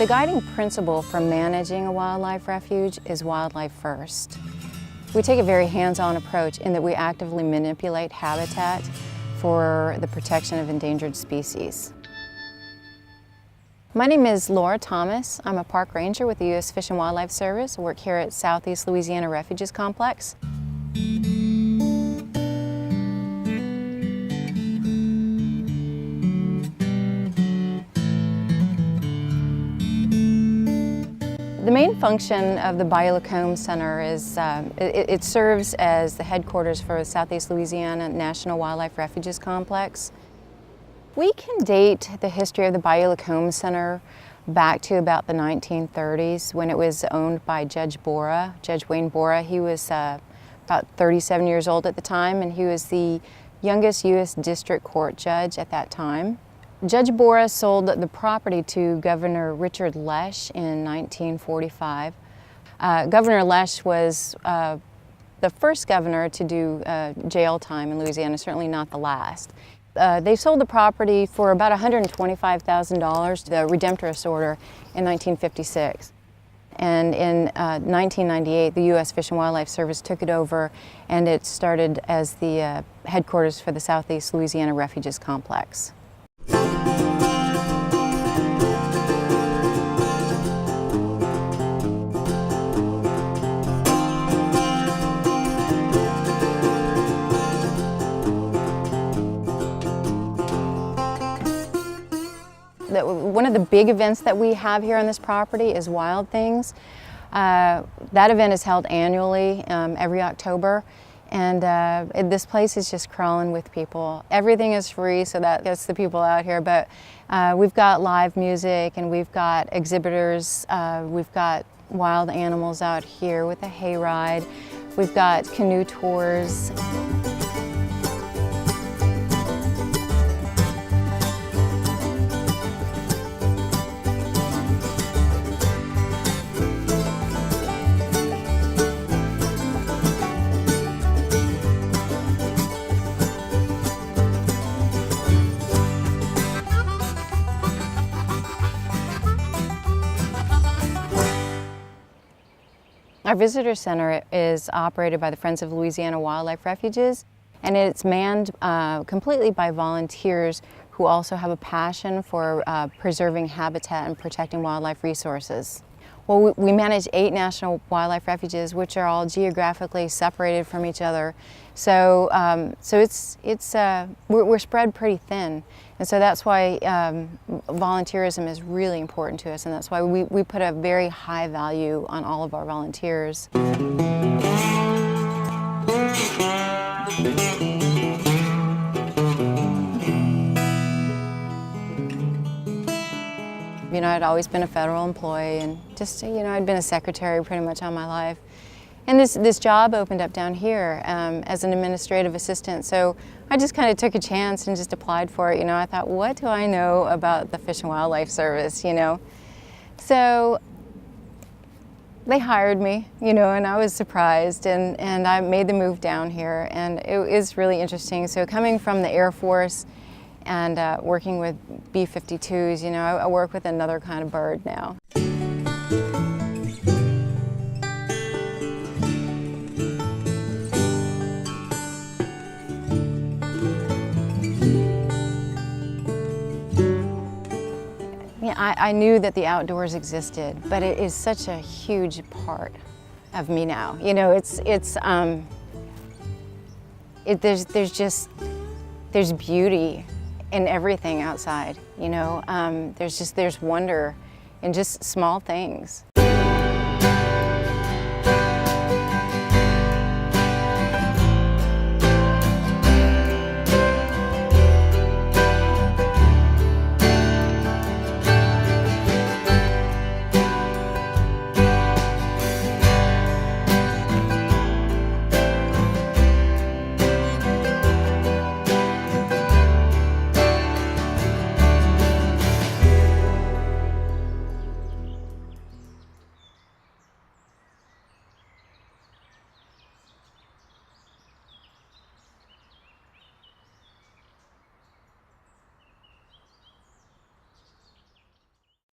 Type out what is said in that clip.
The guiding principle for managing a wildlife refuge is wildlife first. We take a very hands-on approach in that we actively manipulate habitat for the protection of endangered species. My name is Laura Thomas. I'm a park ranger with the U.S. Fish and Wildlife Service. I work here at Southeast Louisiana Refuges Complex. The main function of the Bayou Lacombe Center is it serves as the headquarters for the Southeast Louisiana National Wildlife Refuges Complex. We can date the history of the Bayou Lacombe Center back to about the 1930s when it was owned by Judge Bora, Judge Wayne Bora. He was about 37 years old at the time, and he was the youngest U.S. District Court judge at that time. Judge Bora sold the property to Governor Richard Lesh in 1945. Governor Lesh was the first governor to do jail time in Louisiana, certainly not the last. They sold the property for about $125,000 to the Redemptorist Order in 1956. And in 1998, the U.S. Fish and Wildlife Service took it over, and it started as the headquarters for the Southeast Louisiana Refuges Complex. One of the big events that we have here on this property is Wild Things. That event is held annually, every October, and this place is just crawling with people. Everything is free, so that gets the people out here, but we've got live music and we've got exhibitors, we've got wild animals out here with a hayride, we've got canoe tours. Our visitor center is operated by the Friends of Louisiana Wildlife Refuges, and it's manned completely by volunteers who also have a passion for preserving habitat and protecting wildlife resources. Well, we manage 8 national wildlife refuges, which are all geographically separated from each other. So, we're spread pretty thin, and so that's why volunteerism is really important to us, and that's why we put a very high value on all of our volunteers. You know, I'd always been a federal employee, and just, you know, I'd been a secretary pretty much all my life. And this job opened up down here as an administrative assistant, so I just kind of took a chance and just applied for it. You know, I thought, what do I know about the Fish and Wildlife Service, you know? So they hired me, you know, and I was surprised, and I made the move down here, and it is really interesting. So coming from the Air Force and working with B-52s, you know, I work with another kind of bird now. Yeah, I knew that the outdoors existed, but it is such a huge part of me now. You know, there's beauty in everything outside, you know. There's wonder in just small things.